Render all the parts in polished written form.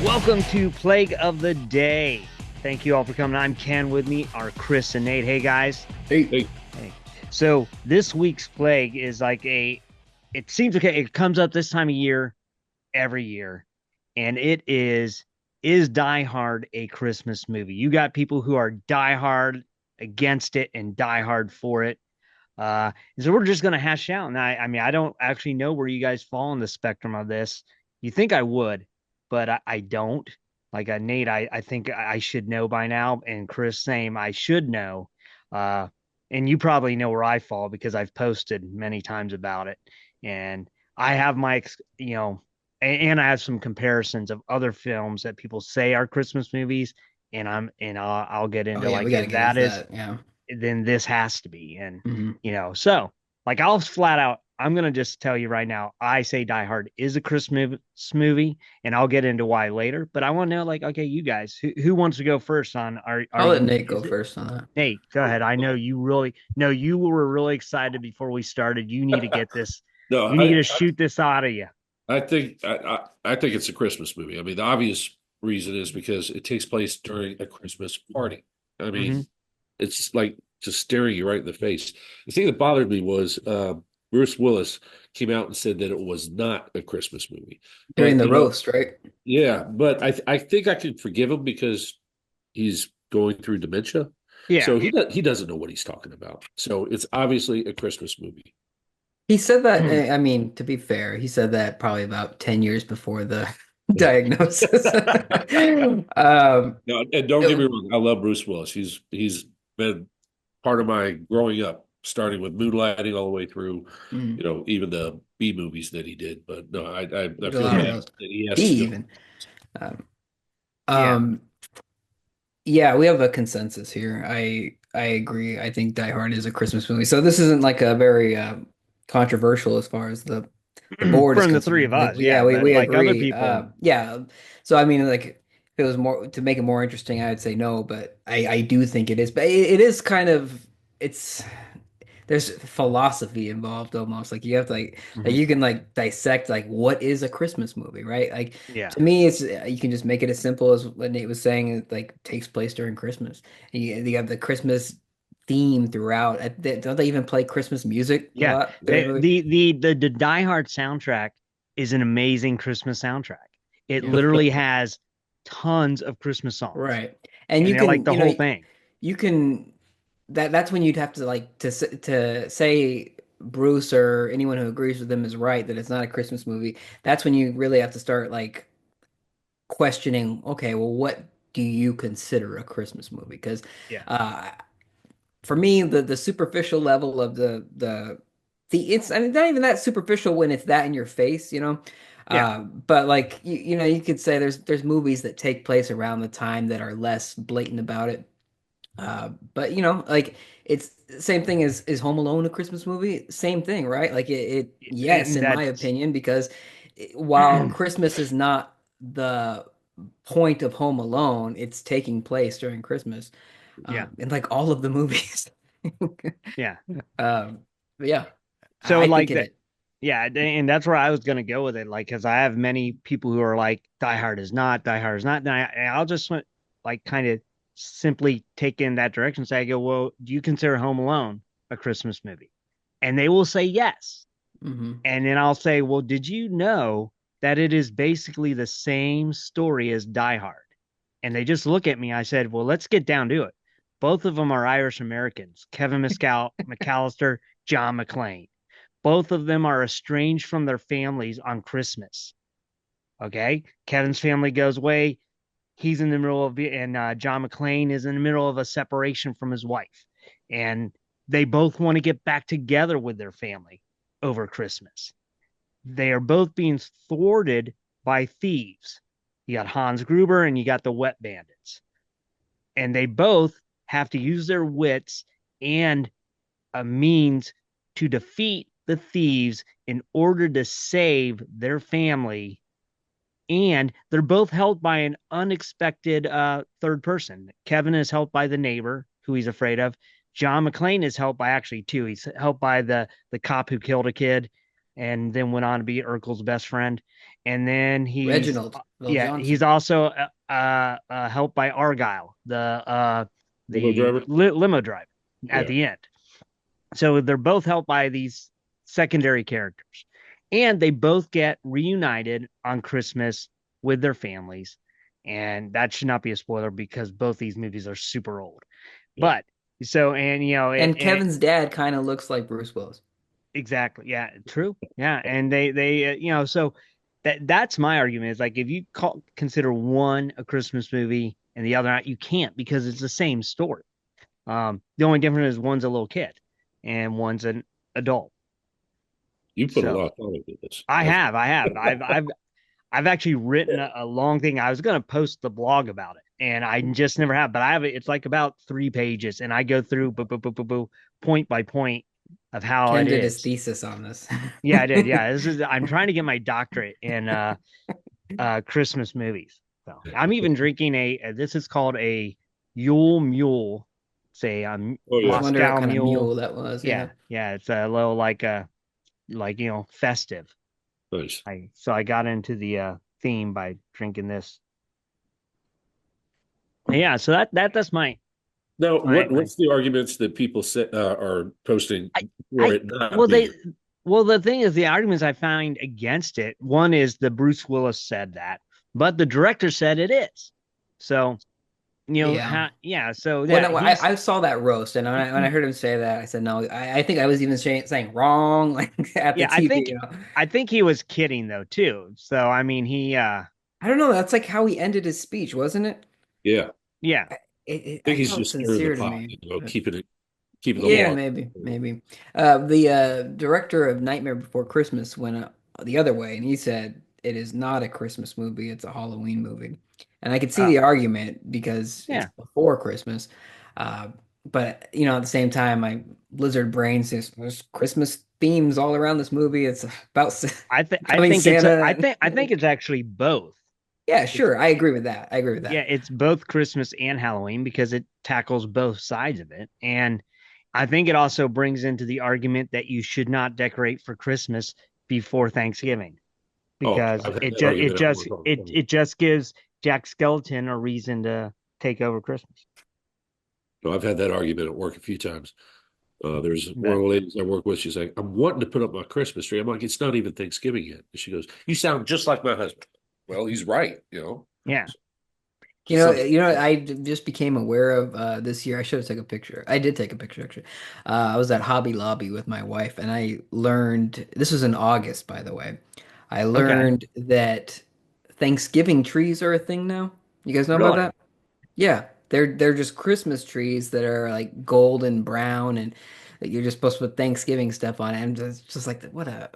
Welcome to Plague of the Day. Thank you all for coming. I'm Ken. With me are Chris and Nate. Hey guys. Hey, Hey, Hey. So this week's Plague is it seems okay. It comes up this time of year every year, and is Die Hard a Christmas movie? You got people who are Die Hard against it and Die Hard for it. So we're just gonna hash out. And I mean, I don't actually know where you guys fall on the spectrum of this. You think I would, but I don't. Like Nate, I think I should know by now, and Chris, same. I should know. Uh, and you probably know where I fall because I've posted many times about it, and I have and I have some comparisons of other films that people say are Christmas movies, and I'll get oh into yeah, we like got to if get that into is, that. Yeah. then this has to be. And hmm so like I'll flat out, I'm gonna just tell you right now, I say Die Hard is a Christmas movie, and I'll get into why later. But I want to know, like, okay, you guys, who wants to go first on are I'll let you Nate go is it first on that. Nate, go ahead. I know you really no, you were really excited before we started. You need to get this, no, you need to shoot this out of you. I think it's a Christmas movie. I mean, the obvious reason is because it takes place during a Christmas party. I mean, Hmm. it's like just staring you right in the face. The thing that bothered me was Bruce Willis came out and said that it was not a Christmas movie. During But the roast, right? yeah, but I think I could forgive him because he's going through dementia, Yeah. so he doesn't know what he's talking about. So it's obviously a Christmas movie. He said that, I mean, to be fair, he said that probably about 10 years before the diagnosis. No, and don't get me It- wrong, I love Bruce Willis. He's been part of my growing up, starting with Moonlighting all the way through, mm, even the B movies that he did. But no, I did a feel lot of bad those. that he B has to go. even. Um, Yeah. um, yeah, we have a consensus here. I agree. I think Die Hard is a Christmas movie. So this isn't like a very controversial as far as the board is From the three of concerned. us, Yeah, yeah, we but we like other agree. people, Yeah. So I mean, like, if it was more to make it more interesting, I would say no, but I do think it is. But it is kind of it's there's philosophy involved almost. Like you have to like mhm, you can like dissect like what is a Christmas movie, right? Like yeah, to me, it's you can just make it as simple as what Nate was saying. It like takes place during Christmas. You have the Christmas theme throughout. Don't they even play Christmas music a yeah. lot during the movie? The Die Hard soundtrack is an amazing Christmas soundtrack. It Yeah. literally has tons of Christmas songs, Right. And and you they're like can, the whole thing. you can that's when you'd have to like to say Bruce or anyone who agrees with them is right that it's not a Christmas movie. That's when you really have to start like questioning, okay, well, what do you consider a Christmas movie? Because Yeah, uh for me, the superficial level of the it's I mean not even that superficial when it's that in your face, you know. yeah, But like you know, you could say there's movies that take place around the time that are less blatant about it. But you know, like it's the same thing as is Home Alone a Christmas movie? Same thing, right? Like it yes, and in my that's opinion, because while Christmas is not the point of Home Alone, it's taking place during Christmas, yeah, in like all of the movies. yeah. But yeah, So I think like it that, is. yeah, and that's where I was gonna go with it. Like, because I have many people who are like, Die Hard is not, Die Hard is not. And I'll just like kind of simply take in that direction. So I go, well, do you consider Home Alone a Christmas movie? And they will say yes. Hmm And then I'll say, well, did you know that it is basically the same story as Die Hard? And they just look at me. I said, well, let's get down to it. Both of them are Irish Americans, Kevin McAllister, John McClane. Both of them are estranged from their families on Christmas. Okay. Kevin's family goes away. He's in the middle of, and John McClane is in the middle of a separation from his wife. And they both want to get back together with their family over Christmas. They are both being thwarted by thieves. You got Hans Gruber and you got the Wet Bandits. And they both have to use their wits and a means to defeat the thieves in order to save their family. And they're both helped by an unexpected third person. Kevin is helped by the neighbor who he's afraid of. John McClane is helped by actually two. He's helped by the cop who killed a kid. and then went on to be Urkel's best friend. And then Reginald he's Johnson. also helped by Argyle, Limo the driver. limo driver at Yeah. the end. So they're both helped by these secondary characters, and they both get reunited on Christmas with their families. And that should not be a spoiler because both these movies are super old. Yeah. But so, and And Kevin's dad kind of looks like Bruce Willis. exactly, yeah, true, yeah, and they so that's my argument is like if you consider one a Christmas movie and the other not, you can't because it's the same story. The only difference is one's a little kid and one's an adult. You put a So lot of thought into this. I've actually written a long thing. I was going to post the blog about it, and I just never have. But I have it. It's like about 3 pages, and I go through point by point of how Ken it did his is. thesis on this. Yeah, I did. Yeah, I'm trying to get my doctorate in Christmas movies. So I'm even drinking this is called a Yule Mule, say Oh I was yeah, wondering what Moscow kind of Mule. mule that was. Yeah. Yeah, it's a little like festive. nice. I got into the theme by drinking this. Yeah, so that's Now, my what's the arguments that people say, are posting I for I it not well being? the thing is the arguments I find against it. One is the Bruce Willis said that, but the director said it is. So Yeah. so When yeah, I saw that roast, and when I heard him say that, I said, no, I think I was even saying wrong like at the yeah, TV, you know. I think he was kidding though too. So I mean he I don't know. That's like how he ended his speech, wasn't it? Yeah, yeah, I I think he's felt just stirring the sincere to pot, me. But keeping the yeah, water. maybe. The director of Nightmare Before Christmas went the other way, and he said it is not a Christmas movie; it's a Halloween movie. And I could see uh, the argument because it's yeah. before Christmas. Uh, but at the same time, my lizard brain says there's Christmas themes all around this movie. It's about I becoming think Santa. I think it's actually both. Yeah, It's sure. I agree with that. I agree with Yeah, that. it's both Christmas and Halloween because it tackles both sides of it. And I think it also brings into the argument that you should not decorate for Christmas before Thanksgiving Oh, because I've had that argument at work all the time. it just gives Jack Skeleton a reason to take over Christmas. No, I've had that argument at work a few times. There's one But of the ladies I work with. She's like, "I'm wanting to put up my Christmas tree." I'm like, "It's not even Thanksgiving yet." And she goes, "You sound just like my husband." Well, he's right. yeah, Just something. Just became aware of this year. I should have taken a picture. I did take a picture actually. I was at Hobby Lobby with my wife, and I learned this was in August, by the way. I okay, learned that Thanksgiving trees are a thing now. You guys know about really that? Yeah, they're just Christmas trees that are like golden brown, and that you're just supposed to put Thanksgiving stuff on it. And just like what a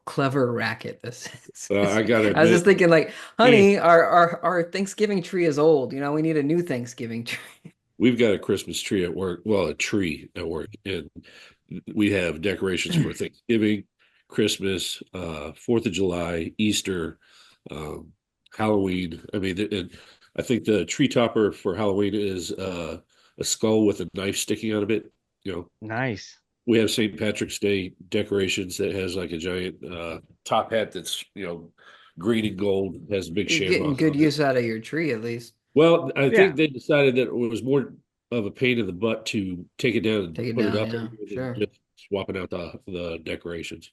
clever racket this is. I gotta I was just admit, thinking like, yeah, honey, our Thanksgiving tree is old. We need a new Thanksgiving tree. we've got a Christmas tree at work. Well, a tree at work, and we have decorations for Thanksgiving, Christmas, 4th of July, Easter, um, Halloween. I mean, and I think the tree topper for Halloween is a skull with a knife sticking out of it. You know, nice. we have St. Patrick's Day decorations that has like a giant top hat that's green and gold, has a big You're getting shamrock good on it. use out of your tree at least. Well, I Yeah, think they decided that it was more of a pain in the butt to take it down and Take it put it down, up yeah, than sure. just swapping out the decorations.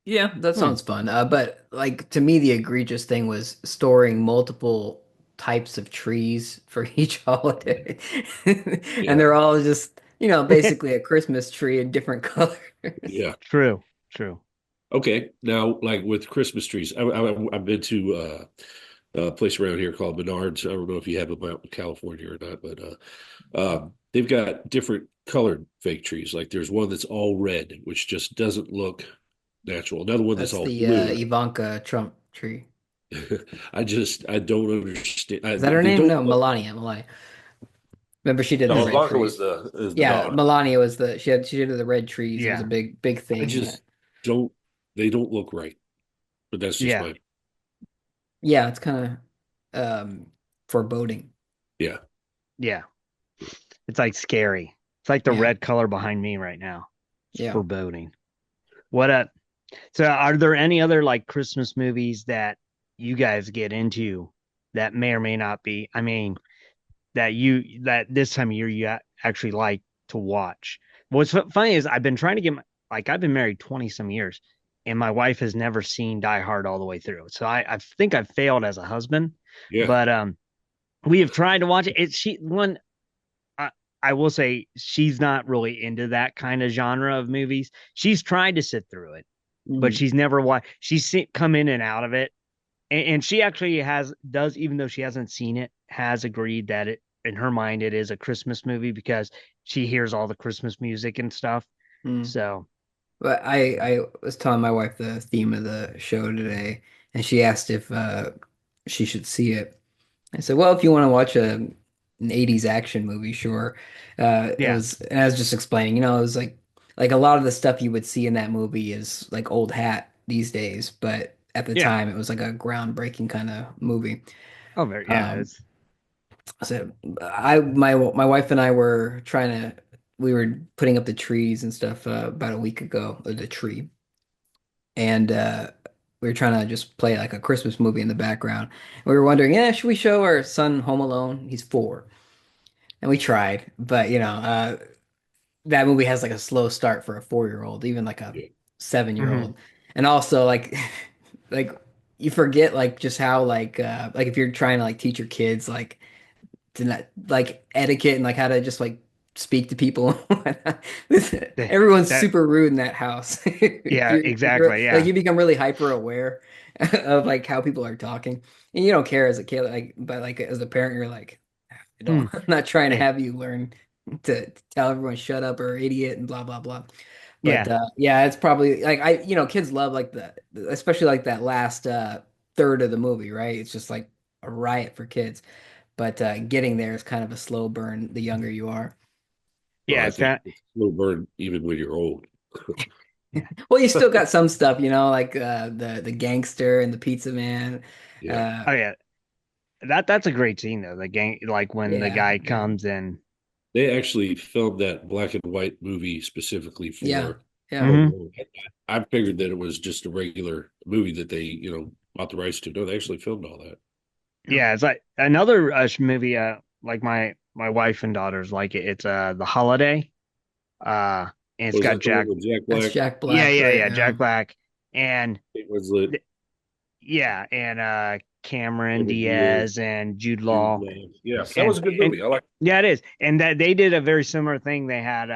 Yeah, that hmm. sounds fun. But like to me, the egregious thing was storing multiple types of trees for each holiday. And Yeah, they're all just, basically a Christmas tree in different colors. yeah. True, true. Okay, now like with Christmas trees, I've been to a place around here called Menards. I don't know if you have them out in California or not, but they've got different colored fake trees. Like there's one that's all red, which just doesn't look natural. Another one that's That's all the blue. Ivanka Trump tree. I don't understand. Is that her They name? don't No, look. Melania. Melania. Remember she did the No, red Ivanka was trees. the Yeah, daughter. Melania was she did the red trees. It was a Yeah, big I thing. just don't. They don't look right. But that's just yeah, my. Yeah, it's kind of foreboding. Yeah. yeah. It's like scary. It's like the Yeah. red color behind me right now. It's Yeah. foreboding. What so are there any other like Christmas movies that you guys get into that may or may not be, I mean, that this time of year actually like to watch? What's funny is I've been trying to get like I've been married 20 some years and my wife has never seen Die Hard all the way through. So I think I've failed as a husband, Yeah. but we have tried to watch it. It's she one I, I will say she's not really into that kind of genre of movies. She's tried to sit through it, but Mm, she's never watched. Come in and out of it, and she actually does, even though she hasn't seen it, has agreed that it in her mind it is a Christmas movie because she hears all the Christmas music and stuff. mm. So But I was telling my wife the theme of the show today, and she asked if she should see it. I said, well, if you want to watch an 80s action movie, sure. It yeah, was, and I was just explaining, it was like a lot of the stuff you would see in that movie is like old hat these days, but at the yeah. time it was like a groundbreaking kind of movie. Oh, very yeah. Um, It's so my wife and I were we were putting up the trees and stuff about a week ago, the tree, and we were trying to just play like a Christmas movie in the background. We were wondering, yeah, should we show our son Home Alone? He's 4, and we tried, but that movie has like a slow start for a 4-year-old, even like a Yeah. 7-year mhm. old, and also like like you forget like just how like if you're trying to like teach your kids like to not like etiquette and like how to just like speak to people. That Everyone's that super rude in that house. yeah, exactly. Like Yeah. you become really hyper aware of like how people are talking, and you don't care as a kid, like but like as a parent, you're like, I don't, Hmm. I'm not trying to Hey, have you learn to tell everyone shut up or idiot and blah blah blah. But yeah. yeah, it's probably like kids love like especially like that last third of the movie, right? It's just like a riot for kids. But getting there is kind of a slow burn the younger you are. Well, Yeah, I it's think kind it's a slow burn even when you're old. Well, you still got some stuff, like the gangster and the pizza man. Yeah. Uh, oh yeah. That's a great scene though. The gang, like when the yeah, guy yeah, comes in. They actually filmed that black and white movie specifically yeah, for yeah. Home Hmm. Alone. I figured that it was just a regular movie that they, bought the rights to. No, they actually filmed all that. Yeah. Yeah, it's like another movie. Like my wife and daughters like it. It's The Holiday. And it's Was got that the one Jack. with Jack That's Black? Jack Yeah, Black, yeah, right? yeah. Yeah. Jack Black and It was lit. yeah, and Cameron Cameron Diaz, Diaz and Jude Jude Law. Law. Yes, that was And a good movie. I like. yeah, it is. And that they did a very similar thing. They had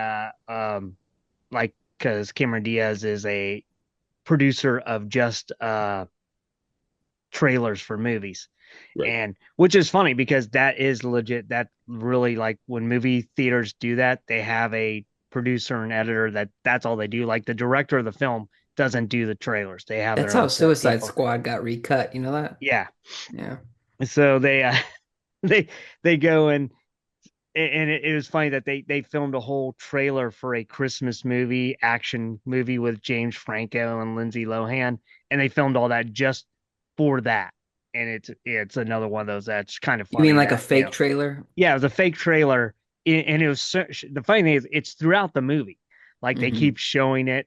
like because Cameron Diaz is a producer of just trailers for movies. Right. And which is funny because that is legit. That really like when movie theaters do that, they have a producer and editor that's all they do. Like the director of the film doesn't do the trailers. They have That's their how own set of Suicide people. Squad got recut. You know that? Yeah. Yeah. So they they they go and it was funny that they filmed a whole trailer for a Christmas movie, action movie with James Franco and Lindsay Lohan, and they filmed all that just for that. And it's another one of those that's kind of You mean funny like a that fake trailer? yeah, it was a fake trailer, and it was the funny thing is it's throughout the movie, like they Mm-hmm. keep showing it,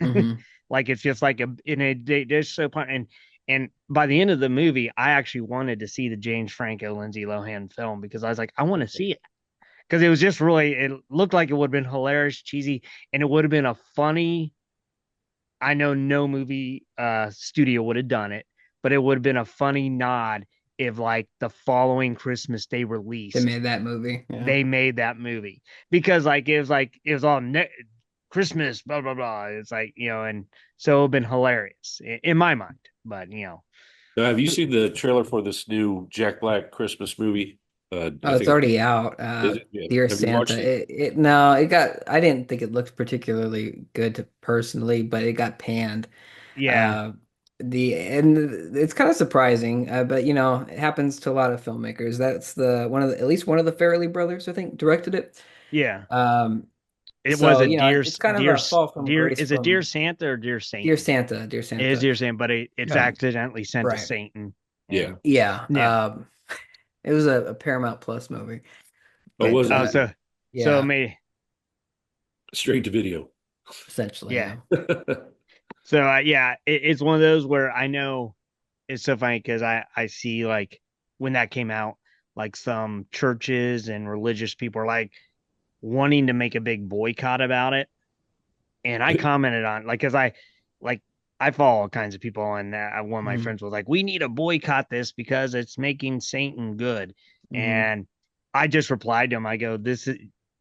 Mm-hmm. like it's just like they're so fun. And by the end of the movie, I actually wanted to see the James Franco Lindsay Lohan film because I was like, I want to see it because it was just really it looked like it would have been hilarious, cheesy, and it would have been a funny. I know no movie studio would have done it, but it would have been a funny nod if like the following Christmas they They released made that movie. Yeah. they made that movie because like it was all Christmas blah blah blah. It's like and so it would have been hilarious in my mind, but Now, have you seen the trailer for this new Jack Black Christmas movie? I Oh, it's think it already out. is it. Yeah. Dear Have you Santa. watched it? No, I didn't think it looked particularly good personally, but it got panned. yeah Uh, and it's kind of surprising, but it happens to a lot of filmmakers. That's the one of the at least one of the Farrelly brothers, I think, directed it. yeah. Um, It was so a it's kind of a fall from dear. grace Is it Dear from Santa or Dear Dear Satan? Santa, Dear It is Santa. Dear Satan, but it's Um, accidentally sent to right. Satan. Yeah. And Yeah. yeah. It was a Paramount Plus movie, Oh, but was it? So yeah. me Straight to video. essentially. Yeah. Yeah. So yeah, it's one of those where I know it's so funny because I see like when that came out, like some churches and religious people are like wanting to make a big boycott about it, and I commented on like because like I follow all kinds of people, and one of my Hmm. friends was like, "We need to boycott this because it's making Satan good," Hmm. and I just replied to him. I go, "This is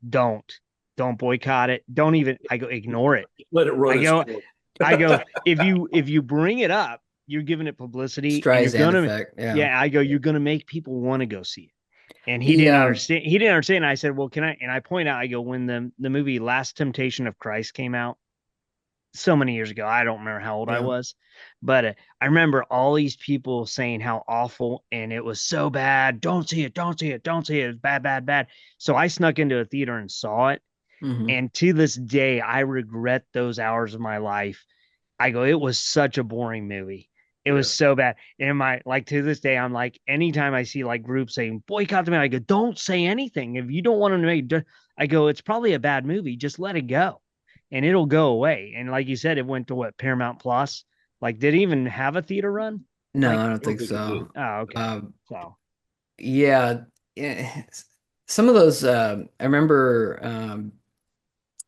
don't don't boycott it. Don't even." I go, "Ignore it." Let it run I its go, course. I go, if you bring it up, you're giving it publicity, and you're Streisand gonna, effect. Yeah. yeah. I go, you're gonna make people want to go see it. And he The didn't understand. He didn't understand. And I said, well, can I? And I point out, I go, when the movie Last Temptation of Christ came out so many years ago, I don't remember how old I yeah. was, but I remember all these people saying how awful and it was so bad. Don't see it. Don't see it. Don't see it. It's bad, bad, bad. So I snuck into a theater and saw it. Hmm. And to this day, I regret those hours of my life. I go, it was such a boring movie. It was Yeah. so bad. And my like to this day, I'm like, anytime I see like groups saying boycott the movie, I go, don't say anything. If you don't want to make, I go, it's probably a bad movie. Just let it go, and it'll go away. And like you said, it went to what, Paramount Plus? Like, did it even have a theater run? No, Like, I I don't don't think think it did. so. oh, okay. Um, So, yeah, yeah. Some of those, I remember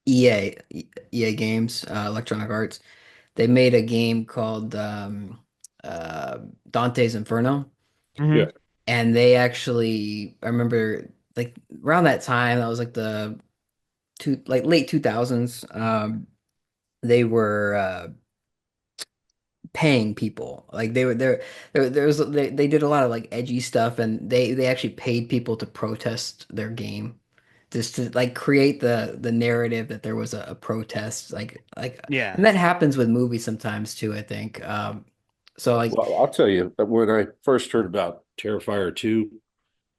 EA, EA Games, Electronic Arts. They made a game called uh, Dante's Inferno, Yeah. mhm. and they actually, I remember like around that time, that was like the like late 2000s. They were paying people. Like they were there was they did a lot of like edgy stuff, and they actually paid people to protest their game, just to like create the narrative that there was a protest, like Yeah. and that happens with movies sometimes too, I think. So like Well, I'll tell you, when I first heard about Terrifier 2,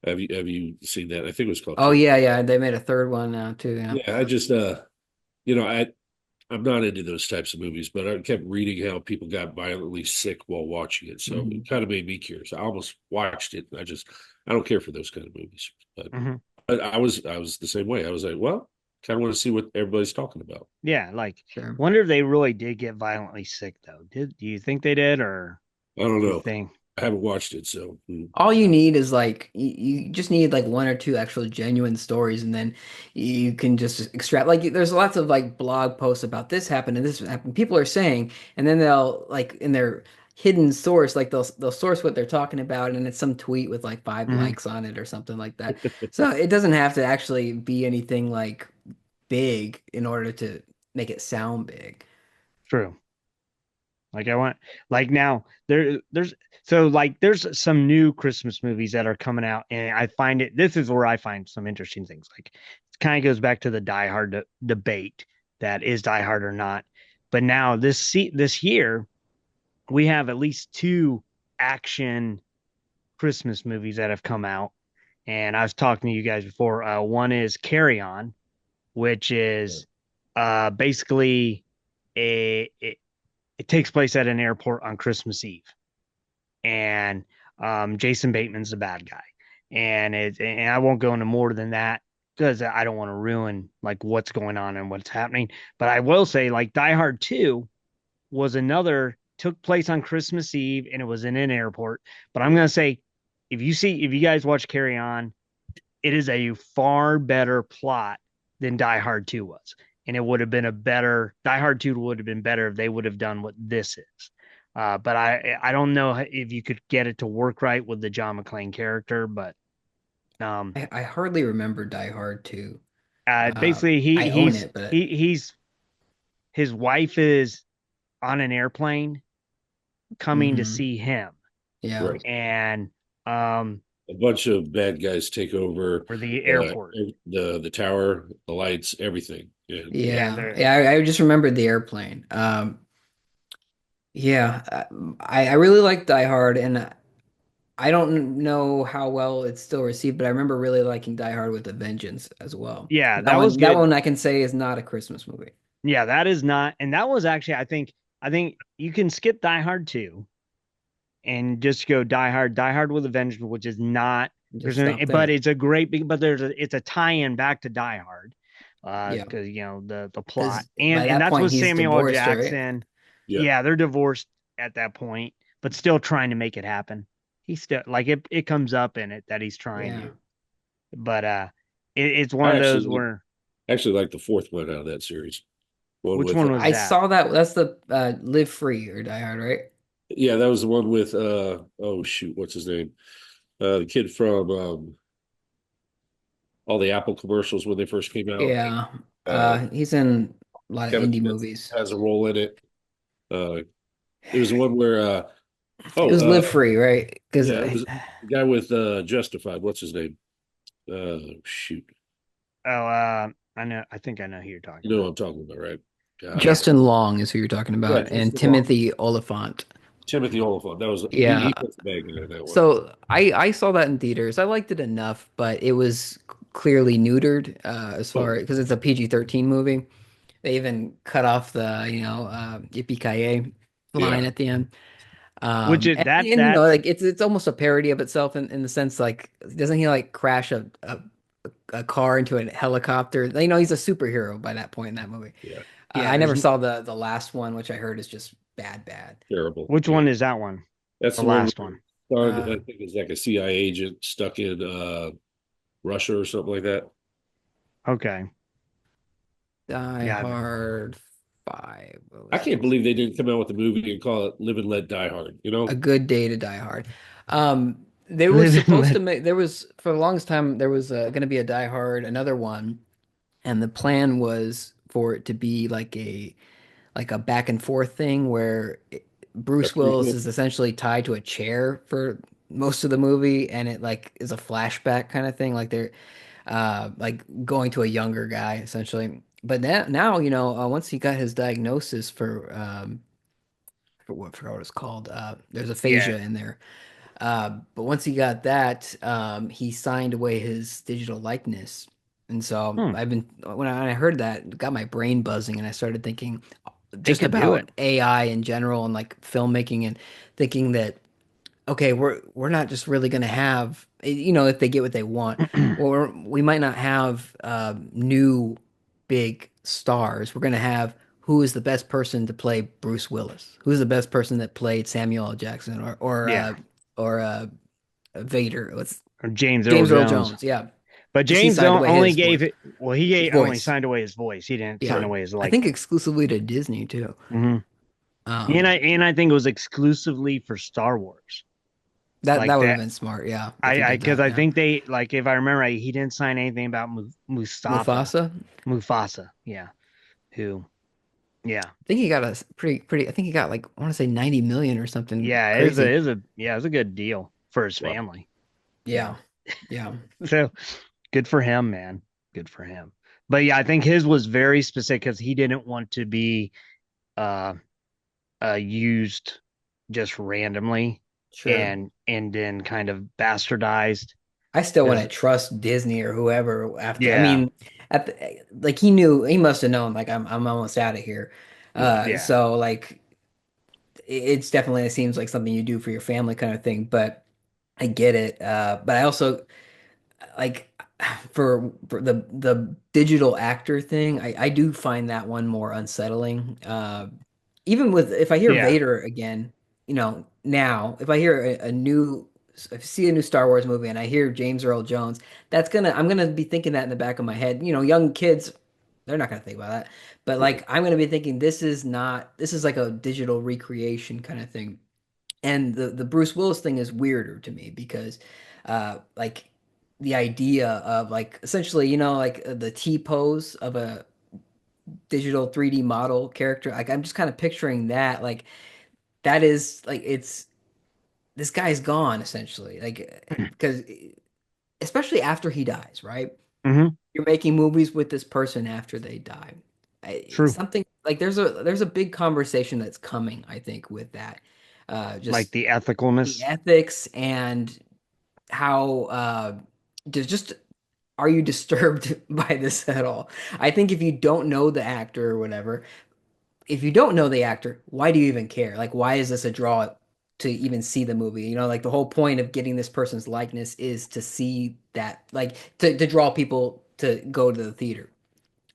have you seen that? I think it was called oh Terrifier. yeah, yeah, they made a third one now too. Yeah. Yeah, I just you know, I'm not into those types of movies, but I kept reading how people got violently sick while watching it. So Mhm. it kind of made me curious. I almost watched it. I don't care for those kind of movies. But Mhm. I was the same way. I was like, well, kind of want to see what everybody's talking about. Yeah. Like, Sure. wonder if they really did get violently sick though. Do you think they did, or I don't do you know. think? I haven't watched it, so All you need is like you just need like one or two actual genuine stories, and then you can just extract like there's lots of like blog posts about this happened and this happened. People are saying, and then they'll like in their hidden source, like they'll source what they're talking about, and it's some tweet with like five Mhm. likes on it or something like that. So it doesn't have to actually be anything like big in order to make it sound big. True. Like I want like now there's so like there's some new Christmas movies that are coming out, and I find it this is where I find some interesting things. Like it kind of goes back to the Die Hard debate, that is Die Hard or not. But now this year we have at least two action Christmas movies that have come out, and I was talking to you guys before. One is Carry On, which is basically it takes place at an airport on Christmas Eve, and Jason Bateman's the bad guy, and I won't go into more than that because I don't want to ruin like what's going on and what's happening. But I will say, like Die Hard 2 was another took place on Christmas Eve, and it was in an airport. But I'm gonna say, if you guys watch Carry On, it is a far better plot than Die Hard 2 was. And it would have been a better Die Hard 2 would have been better if they would have done what this is. But I don't know if you could get it to work right with the John McClane character, but um I hardly remember Die Hard 2. basically I own it, but he's his wife is on an airplane coming to hmm see him, yeah. right. and um A bunch of bad guys take over for the uh, airport. the tower, the lights, everything. And Yeah, and Yeah, they're yeah, I just remembered the airplane. Yeah, I really like Die Hard, and I don't know how well it's still received, but I remember really liking Die Hard with a Vengeance as well. yeah, That that was one, that good. one I can say is not a Christmas movie. Yeah, that is not, and that was actually, I think you can skip Die Hard 2 and just go Die Hard with a Vengeance, which is not, Just there's no, stop but there. it's a great, but it's a tie-in back to Die Hard. Yeah, because the plot, because by and that that's point with he's Samuel L. divorced, right? Jackson. Yeah. Yeah, they're divorced at that point, but still trying to make it happen. He's still like it comes up in it that he's trying Yeah. to, but it's one I of those actually where actually like the fourth one out of that series. One which with one was I that? saw that. That's the Live Free or Die Hard, right? yeah, that was the one with oh shoot, what's his name? The kid from all the Apple commercials when they first came out. Yeah. Uh He's in a lot of Kevin indie Smith movies. has a role in it. Uh it was the one where It oh was Live Free, right? Because yeah, it was the guy with Justified. What's his name? Shoot. Oh, I know. I think I know who you're You talking know what about. I'm talking about, right? Yeah. Golly. Justin Long is who you're talking Yeah, about, and Justin Long. Timothy Oliphant. Timothy Olyphant. That was he Yeah. was the bad guy in that one. So I saw that in theaters. I liked it enough, but it was clearly neutered as far Oh, because it's a PG-13 movie. They even cut off the yippee-ki-yay line yeah. at the end. Which is And like it's almost a parody of itself in the sense like doesn't he like crash a car into a helicopter? He's a superhero by that point in that movie. Yeah. yeah. I There's never saw the last one, which I heard is just bad, bad. Terrible. which Yeah. one is that one? That's The the one last one. where I Uh, think it's like a CIA agent stuck in Russia or something like that. Okay. Die Yeah. Hard 5. What I was can't this? believe they didn't come out with a movie and call it Live and Let Die Hard, you A know? Good Day to Die Hard. They were Live and supposed to let. make, there was, for the longest time, there was going to be a Die Hard, another one. And the plan was for it to be like a back and forth thing where A Bruce Willis prequel. is essentially tied to a chair for most of the movie, and it like is a flashback kind of thing, like they're like going to a younger guy essentially. But now once he got his diagnosis for what I forgot what it's called, there's Yeah. aphasia in there. But once he got that, he signed away his digital likeness. And so Hmm. when I heard that, it got my brain buzzing, and I started thinking They just could do it. about AI in general and like filmmaking, and thinking that okay, we're not just really going to have if they get what they want, or we might not have new big stars. We're going to have who is the best person to play Bruce Willis, who's the best person that played Samuel L. Jackson Yeah. or Vader. What's Or James Earl James Earl Jones. Jones? Yeah, But because he James signed away only his gave voice. it. Well, His only voice. signed away his voice. He didn't sign Yeah, Right. away his I think likeness. exclusively to Disney too. Hmm. And Um, I think it was exclusively for Star Wars. that Like would have that. been smart. Yeah, if he did Because that. I Yeah, think they like if I remember right, he didn't sign anything about Mustafa. Mufasa. Mufasa. Yeah. Who? Yeah. I think he got a pretty. I think he got like I want to say 90 million or something Yeah. crazy. It was a good deal for his Wow. family. Yeah. Yeah, yeah, So good for him, man. Good for him. But yeah, I think his was very specific because he didn't want to be uh used just randomly sure. and then kind of bastardized. I still want Because to trust Disney or whoever after. I yeah, mean, like he must have known like I'm almost out of here. Yeah. yeah, So like it's definitely it seems like something you do for your family kind of thing. But I get it. But I also like for the digital actor thing, I do find that one more unsettling. Even with if I hear yeah. Vader again, now if I hear if I see a new Star Wars movie and I hear James Earl Jones, I'm gonna be thinking that in the back of my head. Young kids, they're not gonna think about that, but Right. like I'm gonna be thinking this is like a digital recreation kind of thing. And the Bruce Willis thing is weirder to me because like the idea of like essentially, like the T pose of a digital 3D model character. Like I'm just kind of picturing that. Like that is like it's this guy's gone essentially. Like because especially after he dies, right? Hmm. You're making movies with this person after they die. True. Something like there's a big conversation that's coming, I think, with that. Like Just the the ethicalness. ethics and how just are you disturbed by this at all? I think if you don't know the actor or whatever, if you don't know the actor, why do you even care? Like, why is this a draw to even see the movie? Like the whole point of getting this person's likeness is to see that, like to draw people to go to the theater.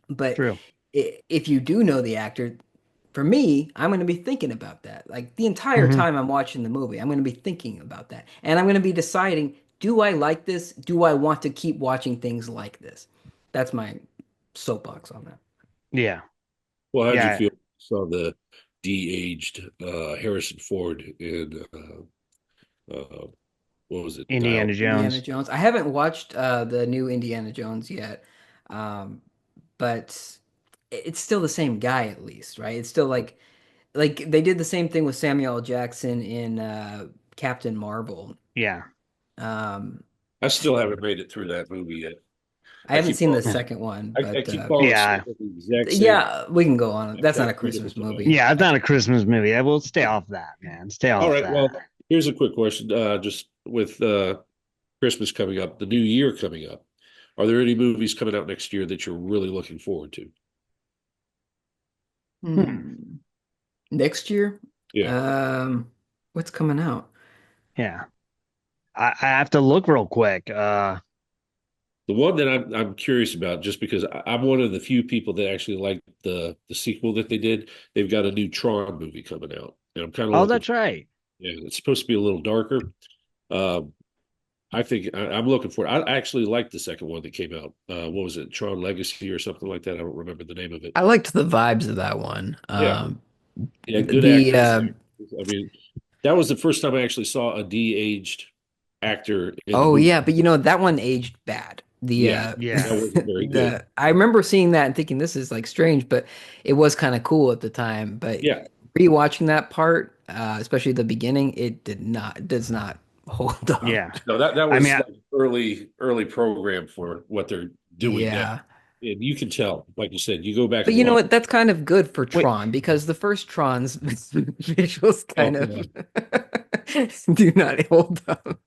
But True. if you do know the actor, for me, I'm going to be thinking about that. Like the entire Hmm. time I'm watching the movie, I'm going to be thinking about that. And I'm going to be deciding, do I like this? Do I want to keep watching things like this? That's my soapbox on that. Yeah. Well, how'd you Yeah. feel when you saw the de-aged Harrison Ford in what was it? Dial. Indiana Indiana Jones. Jones. I haven't watched the new Indiana Jones yet, um, but it's still the same guy at least, right? It's still like they did the same thing with Samuel L. Jackson in Captain Marvel. Yeah. Um, I still haven't made it through that movie yet. I I haven't keep seen the falling, second one, I but keep falling asleep Yeah. at the exact same. yeah, we can go on. I've That's not got a three Christmas different movie. Yeah. It's not a Christmas movie. I will stay off that, man. Stay All off right. that. Well, here's a quick question. Just with Christmas coming up, the new year coming up, are there any movies coming out next year that you're really looking forward to? Hmm. Hmm. Next year, Yeah. um, what's coming out? Yeah. I have to look real quick. The one that I'm curious about, just because I'm one of the few people that actually like the sequel that they did. They've got a new Tron movie coming out, and I'm kind of Oh, looking. that's right. Yeah, it's supposed to be a little darker. Um, I think I'm looking for it. I actually liked the second one that came out. What was it, Tron Legacy or something like that? I don't remember the name of it. I liked the vibes of that one. Yeah, yeah, good The actors. I mean, that was the first time I actually saw a de-aged actor in a oh movie. yeah, but that one aged bad. The Yeah, that Yeah. wasn't very good. the I remember seeing that and thinking this is like strange, but it was kind of cool at the time. But Yeah, rewatching that part, especially the beginning, it does not hold up. Yeah. no, that I mean, was like early program for what they're doing now, Yeah. and you can tell. Like you said, you go back But and you know watch. what? That's kind of good for wait. Tron because the first Tron's visuals Oh kind yeah, of do not hold up.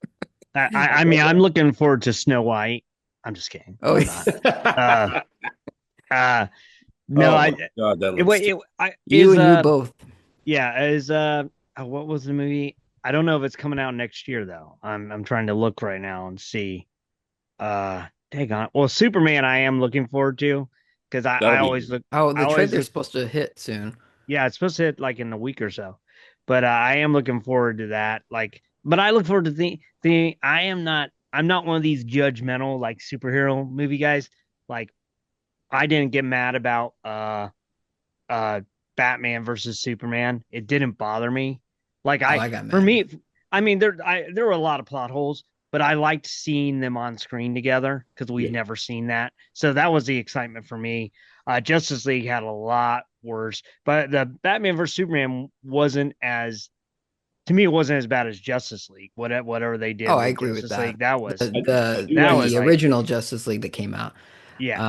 I mean, I'm looking forward to Snow White. I'm just kidding. Oh, I'm not. Uh, uh, no, oh my God, that looks. you and you both. yeah, what was the movie? I don't know if it's coming out next year though. I'm trying to look right now and see. Dang on. Well, Superman, I am looking forward to because I That'll be always good. look. Oh, I the always trailer's look. supposed to hit soon. Yeah, it's supposed to hit like in a week or so, but I am looking forward to that. Like, but I look forward to the. I am not. I'm not one of these judgmental like superhero movie guys. Like, I didn't get mad about uh Batman versus Superman. It didn't bother me. Like Oh, I I got for mad. me, I mean there were a lot of plot holes, but I liked seeing them on screen together because we've Yeah, never seen that. So that was the excitement for me. Justice League had a lot worse, but the Batman versus Superman wasn't as to me it wasn't as bad as Justice League. Whatever they Oh, did I with agree with Justice that. League, that The was I the do that have to was the say like original Justice League that came out. yeah.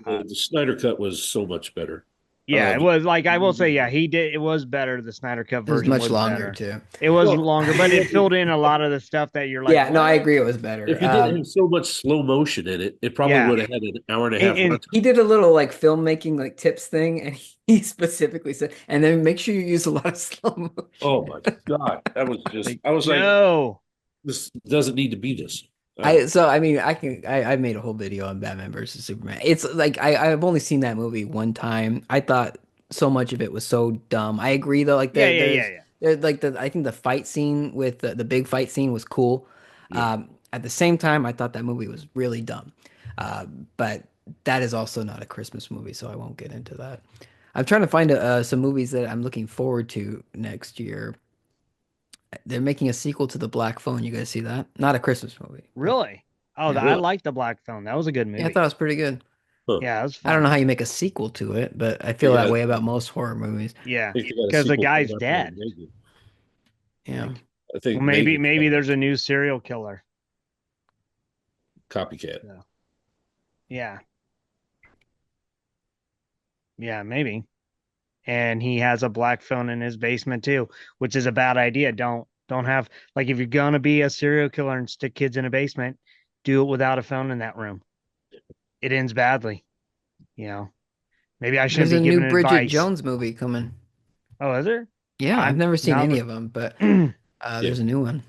Uh, the Snyder cut was so much better. Yeah, it was like I will say, yeah, he did. It was better. The Snyder Cut It was version much was longer better. too. It was Well, longer, but it filled in a lot of the stuff that you're like, Yeah, no, I what? agree. It was better. if you didn't have so much slow motion in it, it probably Yeah, would have had an hour and a half and runtime. He did a little like filmmaking like tips thing, and he specifically said, and then make sure you use a lot of slow motion. Oh my God, that was just. like, I was like, no, this doesn't need to be this. I mean I made a whole video on Batman versus Superman. It's like I've only seen that movie one time. I thought so much of it was so dumb. I agree though, like yeah, yeah, yeah, yeah, there's like the I think the fight scene with the big fight scene was cool. Yeah, At the same time, I thought that movie was really dumb. But that is also not a Christmas movie, so I won't get into that. I'm trying to find some movies that I'm looking forward to next year. They're making a sequel to The Black Phone. You guys see that? Not a Christmas movie, but really. Oh, yeah. I really. liked the Black Phone. That was a good Yeah, I thought movie. it was pretty good. Huh. Yeah, it was I don't know fun. how you make a sequel to it, but I feel that Yeah, way about most horror movies. Yeah, I think they got a because the sequel guy's coming up on dead. Megan. Yeah. Like, I well, think maybe Megan's got a there's a new serial killer. copycat. So, yeah, yeah, maybe. And he has a black phone in his basement too, which is a bad idea. Don't have like if you're gonna be a serial killer and stick kids in a basement, do it without a phone in that room. It ends badly, you know. Maybe I shouldn't There's be a new giving Bridget advice. Jones movie coming. Oh, is there? Yeah, I've I'm never seen now any of them, but Yeah. there's a new one.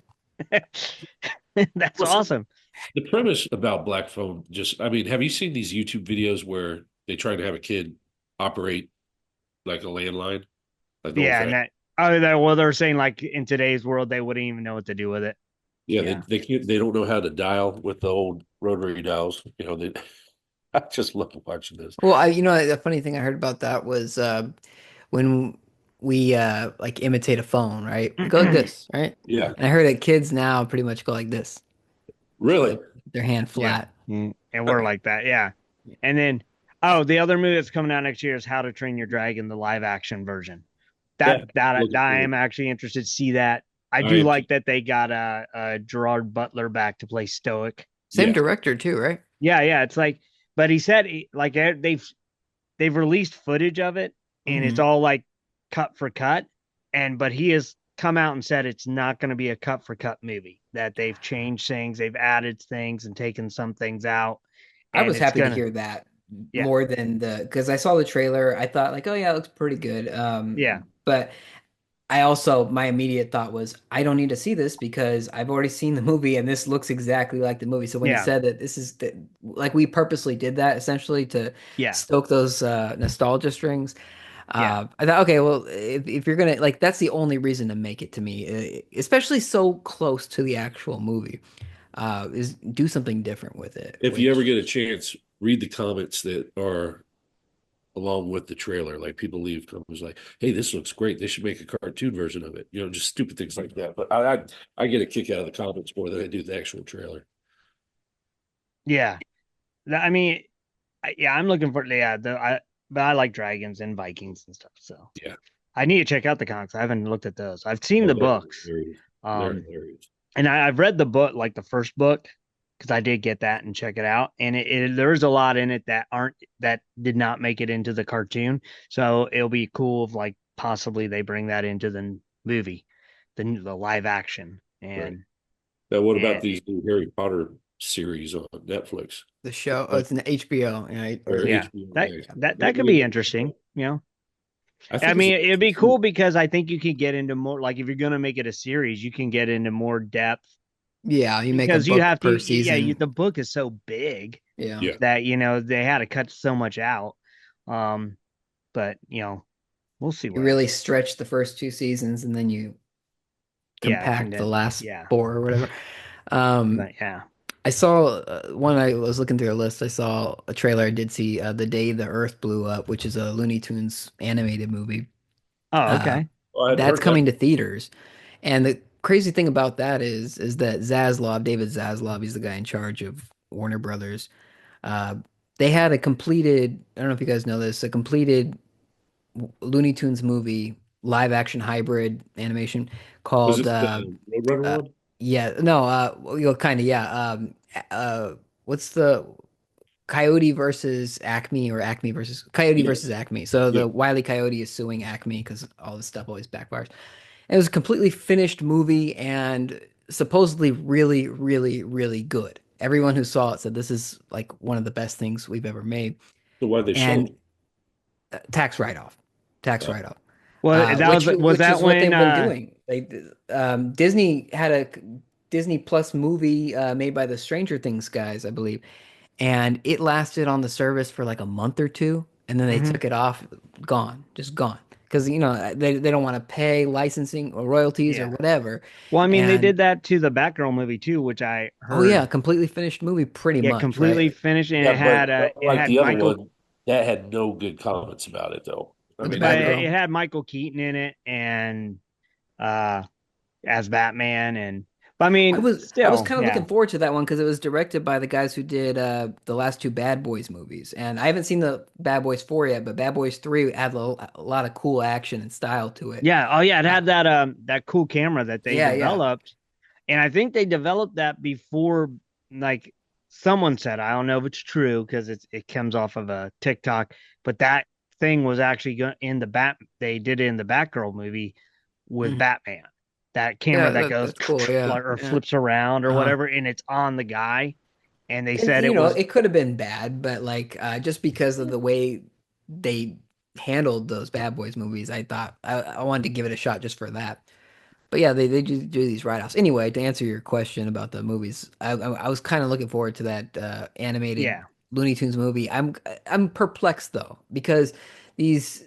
that's Well, see, awesome. the premise about Black Phone just, I mean, have you seen these YouTube videos where they tried to have a kid operate like a landline, like the old Yeah, and fashioned. that well, they're saying like in today's world they wouldn't even know what to do with it. Yeah, Yeah. they can't, they don't know how to dial with the old rotary dials. They I just love watching this. Well, the funny thing I heard about that was when we like imitate a phone, right? We go like this, right? Yeah, And I heard that kids now pretty much go like this, really. like their hand Yeah. flat. And we're like that. Yeah. And then, oh, the other movie that's coming out next year is How to Train Your Dragon, the live action version. Yeah, That looking I forward. am actually interested to see that. I I do am like that they got Gerard Butler back to play Stoic. Same yeah, director too, right? Yeah, yeah. It's like, but he said like they've released footage of it, and it's Hmm. all like cut for cut. And but he has come out and said it's not going to be a cut for cut movie. That they've changed things, they've added things, and taken some things out, I and was it's happy to gonna hear that yeah, more than because I saw the trailer. I thought like, oh yeah, it looks pretty good. yeah, But I also my immediate thought was I don't need to see this because I've already seen the movie and this looks exactly like the movie. So when he yeah, said that this is like we purposely did that essentially to yeah, stoke those nostalgia strings. yeah, I thought, okay, well, if you're gonna like, that's the only reason to make it to me, especially so close to the actual movie, is do something different with it. if you ever Which, get a chance, read the comments that are along with the trailer. Like people leave comments like, "Hey, this looks great. They should make a cartoon version of it." Just stupid things like that. But I get a kick out of the comments more than I do the actual trailer. yeah. I mean, yeah, I'm looking for but I like dragons and Vikings and stuff. So Yeah. I need to check out the comics. I haven't looked at those. I've seen Oh, the they're books, hilarious. They're um, hilarious. and I've read the book, like the first book, because I did get that and check it out. And there's a lot in it that did not make it into the cartoon. So it'll be cool if like possibly they bring that into the movie, the live action. Right. And Now, what about and these new Harry Potter series on Netflix? the show, oh, Like, it's an HBO, right? or Or yeah, HBO that Max? that That that could may be be interesting. I I think it's a mean, it'd decent be cool series. because I think you could get into more, like if you're gonna make it a series, you can get into more depth Yeah, you make a because you book have to. per Yeah, season. the book is so big Yeah, Yeah. that they had to cut so much out. Um, but we'll see you what really happens. stretch the first two seasons and then you Yeah, compact the last yeah, four or whatever. Um, but yeah. I saw one. I was looking through a list. I saw a trailer. I did see The Day the Earth Blew Up, which is a Looney Tunes animated movie. Oh, Uh, okay. Oh, I hadn't that's heard that. coming to theaters. And the crazy thing about that is that David Zaslav, he's the guy in charge of Warner Brothers. Uh, they had a completed, I don't know if you guys know this, a completed Looney Tunes movie, live action hybrid animation Was called this the Roadrunner uh one? yeah, no, well, kind of, yeah. Uh what's the Coyote versus Acme or Acme versus Coyote Yeah. versus Acme. So Yeah. the Wile E. Coyote is suing Acme because all this stuff always backfires. And it was a completely finished movie and supposedly really, really, really good. Everyone who saw it said this is like one of the best things we've ever made. So why they show And it? tax write-off, tax Oh, write-off. Well, was Which that is what when they've been doing. Disney had a Disney Plus movie made by the Stranger Things guys, I believe, and it lasted on the service for like a month or two, and then they Mhm. took it off, gone, just gone, because they don't want to pay licensing or royalties or Yeah. whatever. Well, I mean, they And did that to the Batgirl movie too, which I oh yeah, heard completely finished movie, pretty yeah much, completely right? finished, and yeah, but it like had the other Michael, one, that had no good comments about it though. I With the mean, but I know. Batgirl. it had Michael Keaton in it and uh as Batman, and but I mean, I was still, kind of yeah, looking forward to that one because it was directed by the guys who did the last two Bad Boys movies. And I haven't seen the Bad Boys 4 yet, but Bad Boys 3 had a lot of cool action and style to it. yeah, oh yeah, it Uh, had that cool camera that they yeah, yeah. developed, and I think they developed that before, like someone said, I don't know if it's true because it comes off of a TikTok, but that thing was actually in the they did it in the Batgirl movie with Mhm. Batman. That camera Yeah, that goes that's cool. Yeah. like or Yeah. flips around or Uh-huh. who and it's on the guy. And they And said it was it could have been bad, but like just because of the way they handled those Bad Boys movies, I thought I wanted to give it a shot just for that. But yeah, they just do these write-offs. Anyway, to answer your question about the movies, I was kind of looking forward to that animated yeah, Looney Tunes movie. I'm perplexed though because these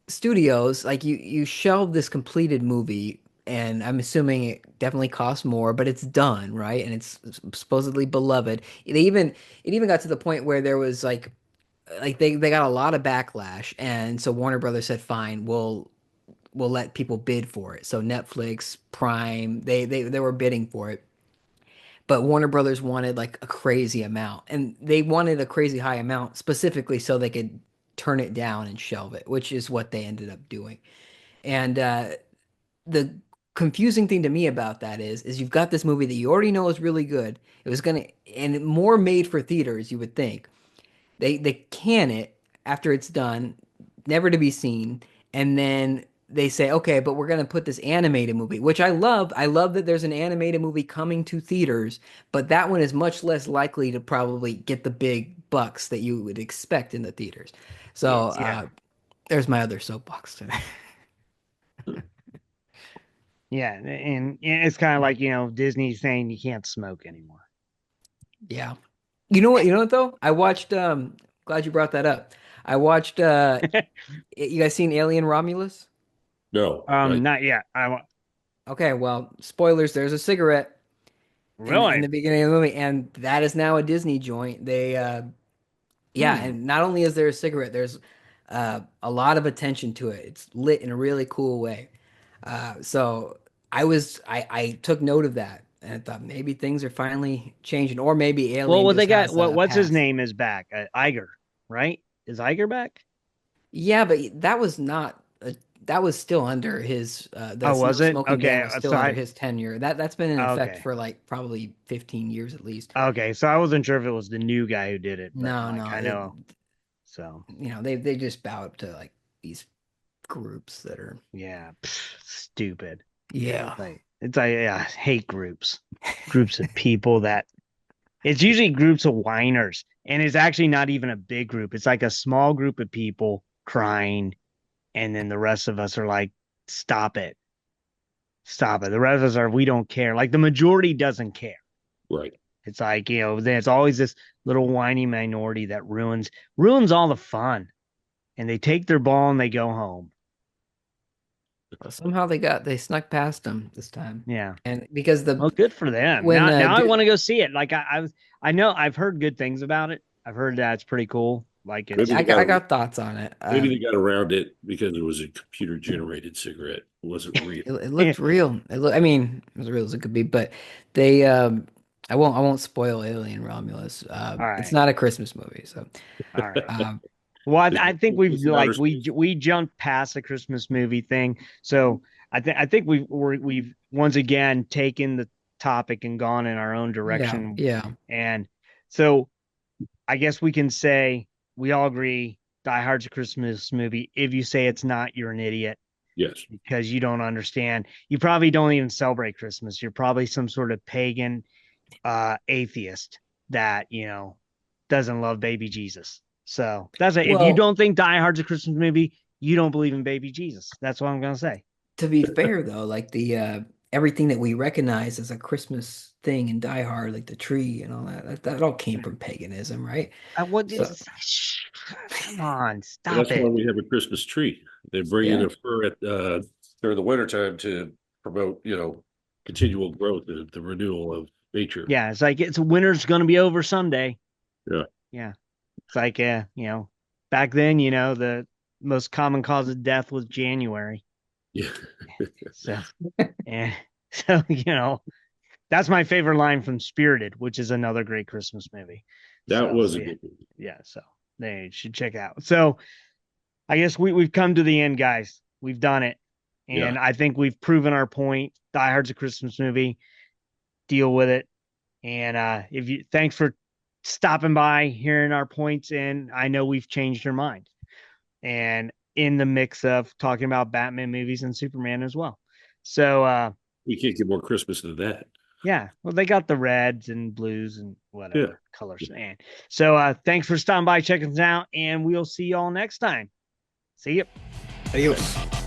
studios like you shelve this completed movie and I'm assuming it definitely costs more, but it's done, right? And it's supposedly beloved. It even got to the point where there was like they got a lot of backlash and so Warner Brothers said fine, we'll let people bid for it. So Netflix, Prime, they were bidding for it. But Warner Brothers wanted like a crazy amount, and they wanted a crazy high amount specifically so they could turn it down and shelve it, which is what they ended up doing. And the confusing thing to me about that is you've got this movie that you already know is really good. It was gonna and more made for theaters, you would think. They can it after it's done, never to be seen, and then they say, okay, but we're gonna put this animated movie, which I love. I love that there's an animated movie coming to theaters, but that one is much less likely to probably get the big bucks that you would expect in the theaters. So Yes. Yeah. there's my other soapbox today. Yeah, and it's kind of like, Disney saying you can't smoke anymore. Yeah. You know what though? I watched glad you brought that up. I watched you guys seen Alien Romulus? No, Not yet. Okay, well, spoilers, there's a cigarette in Really? the beginning of the movie, and that is now a Disney joint. They yeah, Hmm. and not only is there a cigarette, there's a lot of attention to it. It's lit in a really cool way. So I took note of that and I thought maybe things are finally changing, or maybe Well, Alien what they just got? has What's a what's his past. name is back? Iger, right? Is Iger back? Yeah, but that was not that was still under his Oh, the no was it? smoking ban Okay, was still so under his tenure. That's been in effect okay, for like probably 15 years at least. okay. So I wasn't sure if it was the new guy who did it, but No, like no, I know. So they just bow up to like these groups that are yeah, stupid. yeah. It's like yeah, I hate groups of people that it's usually groups of whiners, and it's actually not even a big group. It's like a small group of people crying, and then the rest of us are like, stop it, stop it. The rest of us are, we don't care. Like the majority doesn't care. right. It's like, there's always this little whiny minority that ruins all the fun. And they take their ball and they go home. Well, somehow they snuck past them this time, Yeah. and because the Well, good for them. when Now I want to go see it. Like I know I've heard good things about it. I've heard that it's pretty cool. Like Maybe it's they I got got thoughts on it. maybe they got around it because it was a computer generated cigarette. It wasn't real. It looked real. I mean, as real as it could be, but they I won't spoil Alien Romulus. all It's right. not a Christmas movie, so All right. um Well, Is I it think we've Christmas in outer like space? we jumped past the Christmas movie thing. So I think we've once again taken the topic and gone in our own yeah, direction. yeah. And so I guess we can say we all agree Die Hard's a Christmas movie. If you say it's not, you're an idiot Yes. because you don't understand. You probably don't even celebrate Christmas. You're probably some sort of pagan atheist that, doesn't love baby Jesus. So that's it. If you Well, don't think Die Hard's a Christmas movie, you don't believe in baby Jesus. That's what I'm gonna say. to be fair though, like the everything that we recognize as a Christmas thing in Die Hard, like the tree and all that all came from paganism, right? I what So it's come on, Well, stop that's why it. we have a Christmas tree. They bring in yeah. a fir at during the wintertime to promote, continual growth, the renewal of nature. Yeah, it's like it's winter's gonna be over someday. Yeah. Yeah. It's like back then, the most common cause of death was January. Yeah. So and so, that's my favorite line from Spirited, which is another great Christmas movie. That So was a yeah, good one. yeah. So they should check out. So I guess we've come to the end, guys. We've done it. Yeah. And I think we've proven our point. Die Hard's a Christmas movie. Deal with it. And if you thanks for stopping by, hearing our points, and I know we've changed your mind. And in the mix of talking about Batman movies and Superman as well. So We can't get more Christmas than that. yeah, well, they got the reds and blues and Yeah. whatever colors. And so thanks for stopping by, checking us out, and we'll see y'all next time. See you. Adios.